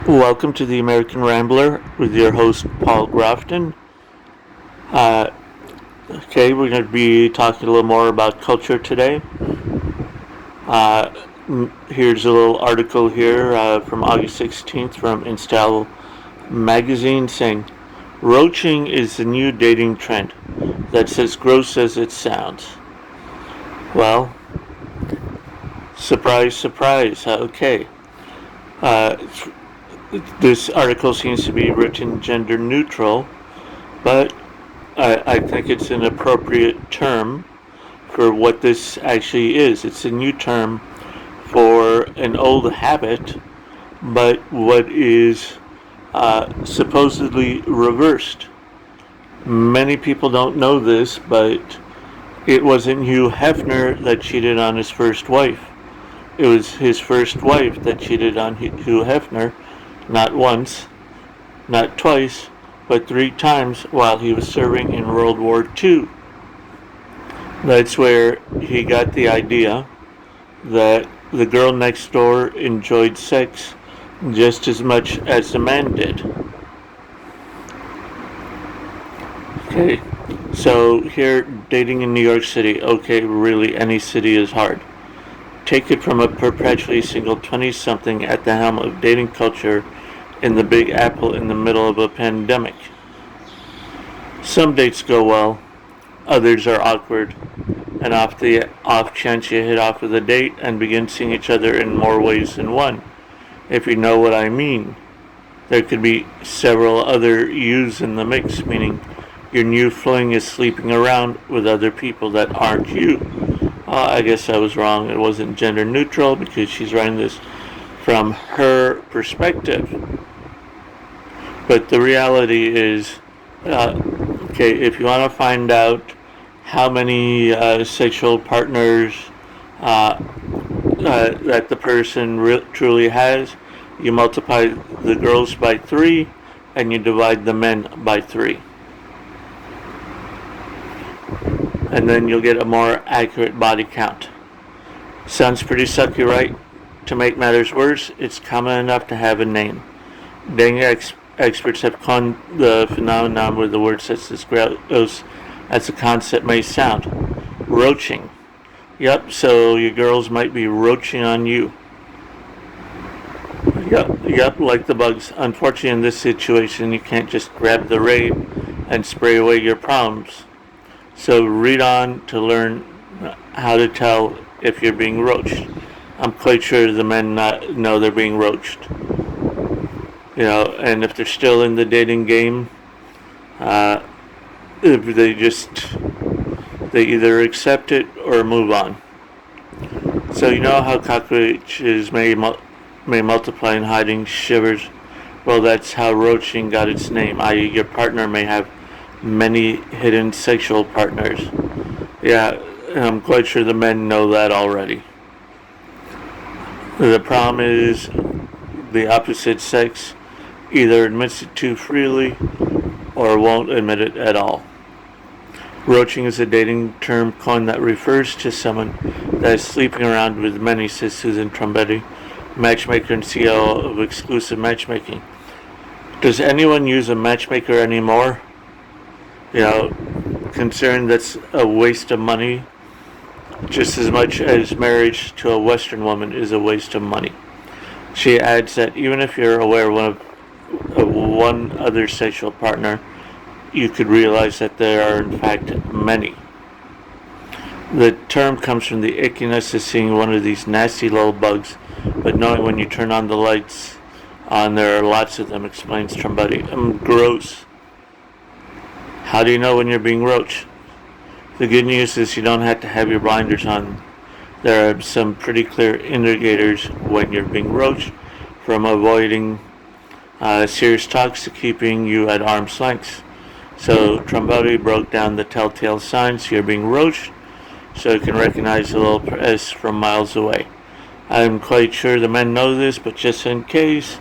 Welcome to the American Rambler with your host, Paul Grafton. Uh, we're going to be talking a little more about culture today. Uh, Here's a little article here from August 16th from Install magazine saying, Roaching is the new dating trend that's as gross as it sounds. Well, surprise, surprise. Uh, this article seems to be written gender neutral, but I think it's an appropriate term for what this actually is. It's a new term for an old habit, but what is supposedly reversed. Many people don't know this, but it wasn't Hugh Hefner that cheated on his first wife. It was his first wife that cheated on Hugh Hefner, not once, not twice, but 3 times while he was serving in World War II. That's where he got the idea that the girl next door enjoyed sex just as much as the man did. Okay, so here, dating in New York City. Okay, really, any city is hard. Take it from a perpetually single 20-something at the helm of dating culture in the Big Apple in the middle of a pandemic. Some dates go well, others are awkward, and off the off chance you hit off with a date and begin seeing each other in more ways than one, if you know what I mean. There could be several other yous in the mix, meaning your new fling is sleeping around with other people that aren't you. I guess I was wrong. It wasn't gender neutral because she's writing this from her perspective. But the reality is, if you want to find out how many sexual partners that the person truly has, you multiply the girls by 3 and you divide the men by 3. And then you'll get a more accurate body count. Sounds pretty sucky, right? To make matters worse, it's common enough to have a name. Dating experts have coined the phenomenon where the word sets as gross as the concept may sound. Roaching. Yep, so your girls might be roaching on you. Yep, like the bugs. Unfortunately, in this situation, you can't just grab the raid and spray away your problems. So read on to learn how to tell if you're being roached. I'm quite sure the men know they're being roached. And if they're still in the dating game, if they either accept it or move on. So you know how cockroaches may multiply in hiding shivers? Well, that's how roaching got its name, i.e. your partner may have many hidden sexual partners. Yeah, I'm quite sure the men know that already. The problem is the opposite sex either admits it too freely or won't admit it at all. Roaching is a dating term coined that refers to someone that is sleeping around with many, says Susan Trombetti, matchmaker and CEO of Exclusive Matchmaking. Does anyone use a matchmaker anymore? Concerned that's a waste of money just as much as marriage to a Western woman is a waste of money. She adds that even if you're aware of one other sexual partner, you could realize that there are in fact many. The term comes from the ickiness of seeing one of these nasty little bugs, but knowing when you turn on the lights on there are lots of them, explains Trombetti. Gross. How do you know when you're being roached? The good news is you don't have to have your blinders on. There are some pretty clear indicators when you're being roached, from avoiding serious talks to keeping you at arm's length. So Trombetti broke down the telltale signs you're being roached so you can recognize the little press from miles away. I'm quite sure the men know this, but just in case,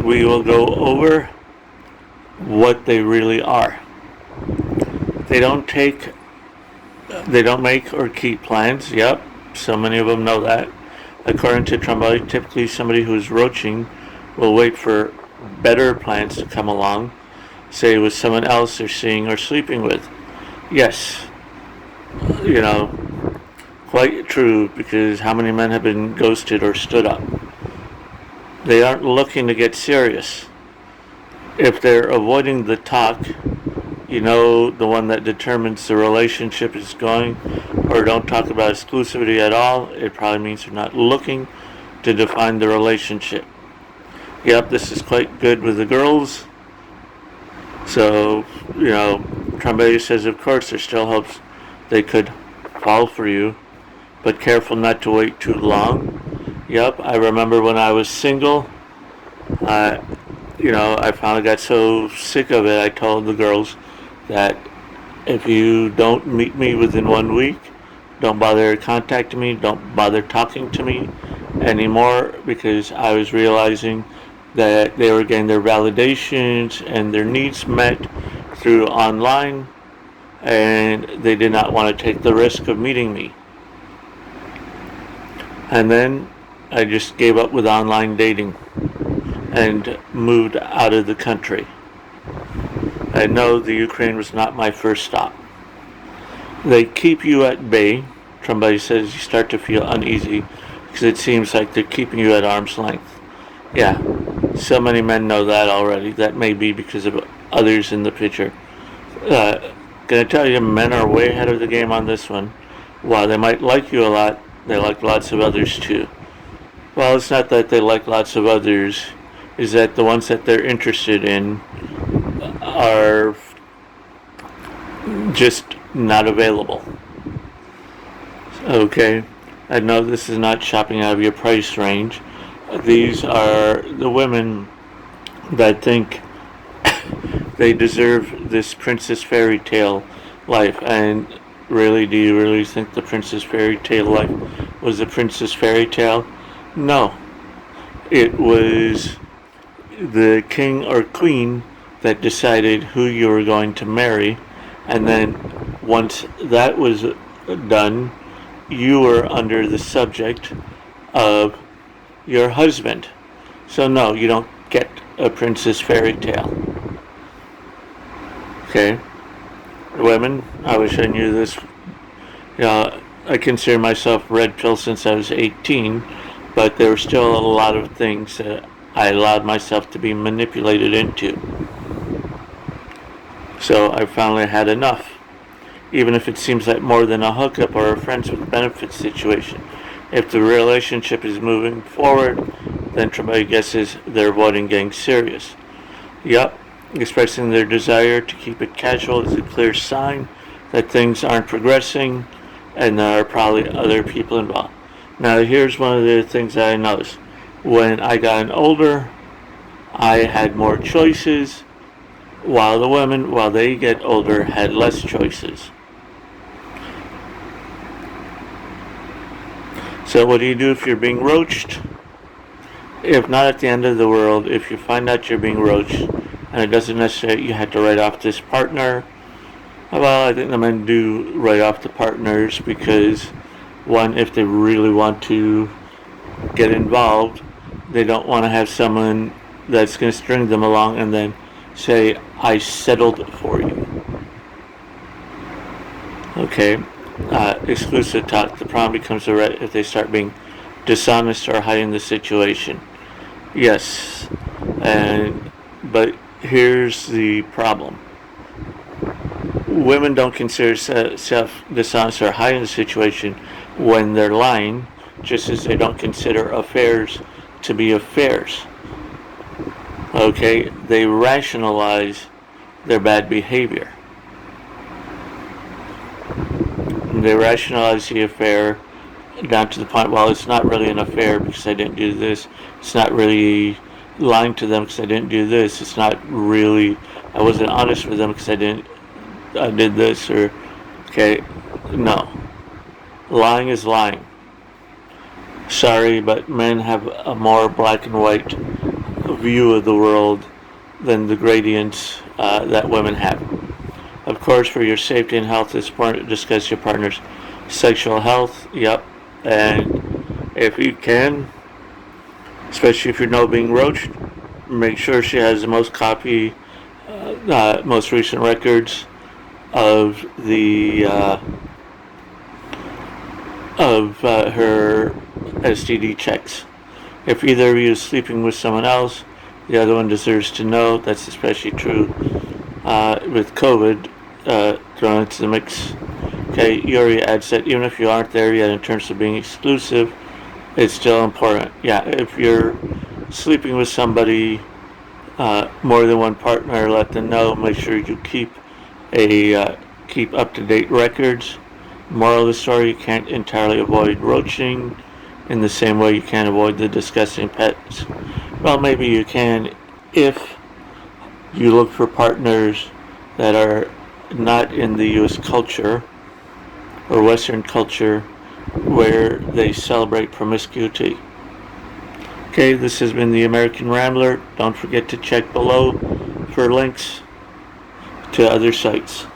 we will go over what they really are. They don't make or keep plans. Yep, so many of them know that. According to Trombetti, typically somebody who's roaching will wait for better plans to come along, say with someone else they're seeing or sleeping with. Yes, you know, quite true, because how many men have been ghosted or stood up? They aren't looking to get serious. If they're avoiding the talk, the one that determines the relationship is going, or don't talk about exclusivity at all, it probably means they're not looking to define the relationship. Yep, this is quite good with the girls. So, Trombetta says, of course, there still hopes they could fall for you, but careful not to wait too long. Yep, I remember when I was single, I finally got so sick of it, I told the girls that if you don't meet me within 1 week, don't bother contacting me, don't bother talking to me anymore, because I was realizing that they were getting their validations and their needs met through online, and they did not want to take the risk of meeting me. And then I just gave up with online dating and moved out of the country. I know the Ukraine was not my first stop. They keep you at bay. Somebody says you start to feel uneasy because it seems like they're keeping you at arm's length. Yeah, so many men know that already. That may be because of others in the picture. Gonna tell you, men are way ahead of the game on this one. While they might like you a lot, they like lots of others too. Well, it's not that they like lots of others, is that the ones that they're interested in are just not available. Okay, I know this is not shopping out of your price range. These are the women that think they deserve this princess fairy tale life. And really, do you really think the princess fairy tale life was a princess fairy tale? No. It was the king or queen that decided who you were going to marry, and then once that was done, you were under the subject of your husband. So no, you don't get a princess fairy tale. Okay? Women, I wish I knew this. I consider myself red pill since I was 18, but there were still a lot of things that I allowed myself to be manipulated into. So I finally had enough. Even if it seems like more than a hookup or a friends with benefits situation. If the relationship is moving forward, then somebody guesses they're avoiding getting serious. Yup, expressing their desire to keep it casual is a clear sign that things aren't progressing and there are probably other people involved. Now here's one of the things that I noticed. When I got older, I had more choices, while the women, while they get older, had less choices. So what do you do if you're being roached? If not at the end of the world, if you find out you're being roached, and it doesn't necessarily you had to write off this partner, well, I think the men do write off the partners because, one, if they really want to get involved, they don't want to have someone that's going to string them along and then say, I settled for you. Okay. Exclusive talk. The problem becomes if they start being dishonest or hiding the situation. Yes, but here's the problem. Women don't consider self-dishonest or hiding the situation when they're lying, just as they don't consider affairs to be affairs. Okay, they rationalize their bad behavior. They rationalize the affair down to the point, well, it's not really an affair because I didn't do this. It's not really lying to them because I didn't do this. It's not really, I wasn't honest with them because I did this, or, okay, no. Lying is lying. Sorry, but men have a more black and white view of the world than the gradients that women have. Of course, for your safety and health, it's important to discuss your partner's sexual health. Yep. And if you can, especially if you know being roached, make sure she has the most recent records of her STD checks. If either of you is sleeping with someone else, the other one deserves to know. That's especially true with COVID thrown into the mix. Okay, Yuri adds that even if you aren't there yet in terms of being exclusive, it's still important. Yeah, if you're sleeping with somebody, more than one partner, let them know. Make sure you keep up to date records. Moral of the story: you can't entirely avoid roaching in the same way you can't avoid the disgusting pets. Well, maybe you can if you look for partners that are not in the U.S. culture or Western culture where they celebrate promiscuity. Okay, this has been the American Rambler. Don't forget to check below for links to other sites.